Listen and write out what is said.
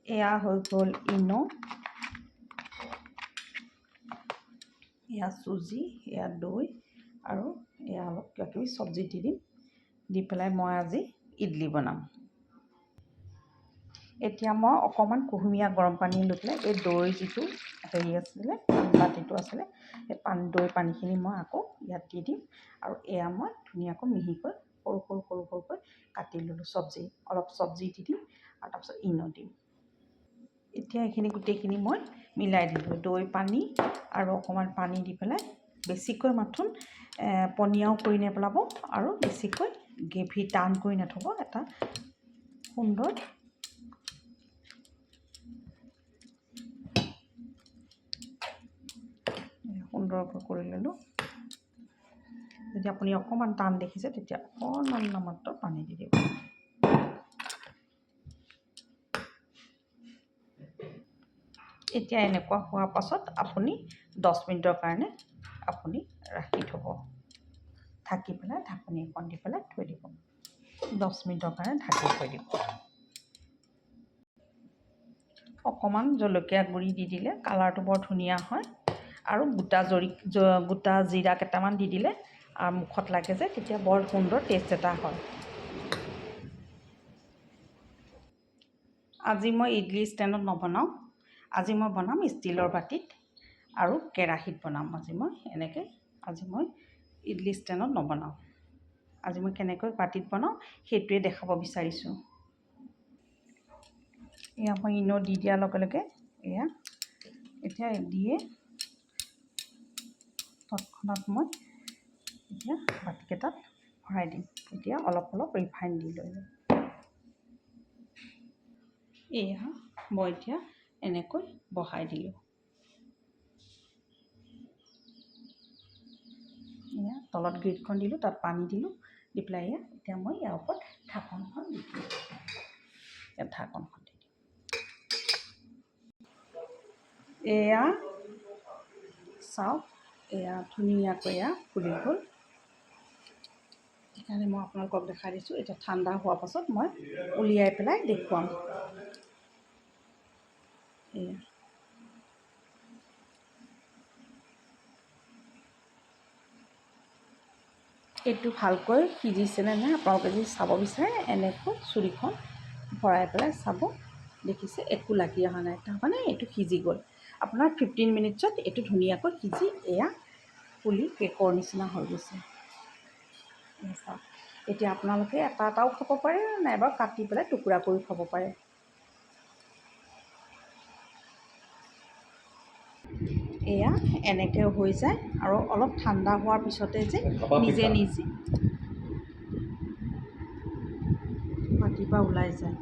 এয়া হৈ গ'ল ইনো, এয়া চুজি, এয়া দৈ আৰু এয়া অলপ কিবা কিবি চব্জি দি দিম। দি পেলাই মই আজি ইডলি বনাম। এতিয়া মই অকণমান কুহুমীয়া গৰম পানী লৈ পেলাই এই দৈ যিটো হেৰি আছিলে বাতিটো আছিলে সেই দৈ পানীখিনি মই আকৌ ইয়াত দি দিম। আৰু এয়া মই ধুনীয়াকৈ মিহিকৈ সৰু সৰু সৰু সৰুকৈ কাটি ল'লোঁ চব্জি, অলপ চব্জি দি দিম আৰু তাৰপিছত ইনো দিম। এতিয়া এইখিনি গোটেইখিনি মই মিলাই দিলোঁ, দৈ পানী আৰু অকণমান পানী দি পেলাই। বেছিকৈ মাথোন পনীয়াও কৰি নেপেলাব আৰু বেছিকৈ গ্ৰেভি টান কৰি নথ'ব। এটা সুন্দৰকৈ কৰি ল'লোঁ। যদি আপুনি অকণমান টান দেখিছে তেতিয়া অকণমান মাত্ৰ পানী দি দিব। এতিয়া এনেকুৱা হোৱাৰ পাছত আপুনি 10 মিনিটৰ কাৰণে আপুনি ৰাখি থ'ব, ঢাকি পেলাই ঢাকনি এখন দি পেলাই থৈ দিব। 10 মিনিটৰ কাৰণে ঢাকি থৈ দিব। অকণমান জলকীয়া গুড়ি দি দিলে কালাৰটো বৰ ধুনীয়া হয় আৰু গোটা জিৰা কেইটামান দি দিলে আৰু মুখত লাগে যে তেতিয়া বৰ সুন্দৰ টেষ্ট এটা হয়। আজি মই ইডলি ষ্টেণ্ডত নবনাওঁ, আজি মই বনাম ষ্টিলৰ বাটিত আৰু কেৰাহীত বনাম। আজি মই ইডলি ষ্টেণ্ডত নবনাওঁ। আজি মই কেনেকৈ বাটিত বনাওঁ সেইটোৱে দেখাব বিচাৰিছোঁ। এয়া মই ইনো দি দিয়াৰ লগে লগে এয়া এতিয়া দিয়ে তৎক্ষণাত মই এতিয়া বাটিকেইটাত ভৰাই দিম। এতিয়া অলপ অলপ ৰিফাইন দি লৈ এয়া মই এতিয়া এনেকৈ বহাই দিলোঁ। এয়া তলত গ্ৰিডখন দিলোঁ, তাত পানী দিলোঁ, দি পেলাই এতিয়া মই ইয়াৰ ওপৰত ঢাকনখন দি দিলোঁ। ইয়াত ঢাকনখন দি দিম। এয়া চাওক, এয়া ধুনীয়াকৈ এয়া ফুলি গ'ল। সেইকাৰণে মই আপোনালোকক দেখাই দিছোঁ। এতিয়া ঠাণ্ডা হোৱাৰ পাছত মই উলিয়াই পেলাই দেখুৱাম। এয়া এইটো ভালকৈ সিজিছেনে নাই আপোনালোকে যদি চাব বিচাৰে এনেকৈ চুৰিখন ভৰাই পেলাই চাব। দেখিছে একো লাগি অহা নাই, তাৰমানে এইটো সিজি গ'ল। আপোনাৰ 15 মিনিটছত এইটো ধুনীয়াকৈ সিজি এয়া ফুলি কেকৰ নিচিনা হৈ গৈছে। এতিয়া আপোনালোকে এটাও খাব পাৰে, নাইবা কাটি পেলাই টুকুৰা কৰি খাব পাৰে। এয়া এনেকৈ হৈ যায় আৰু অলপ ঠাণ্ডা হোৱাৰ পিছতে যে নিজে বাটিৰ পৰা ওলাই যায়।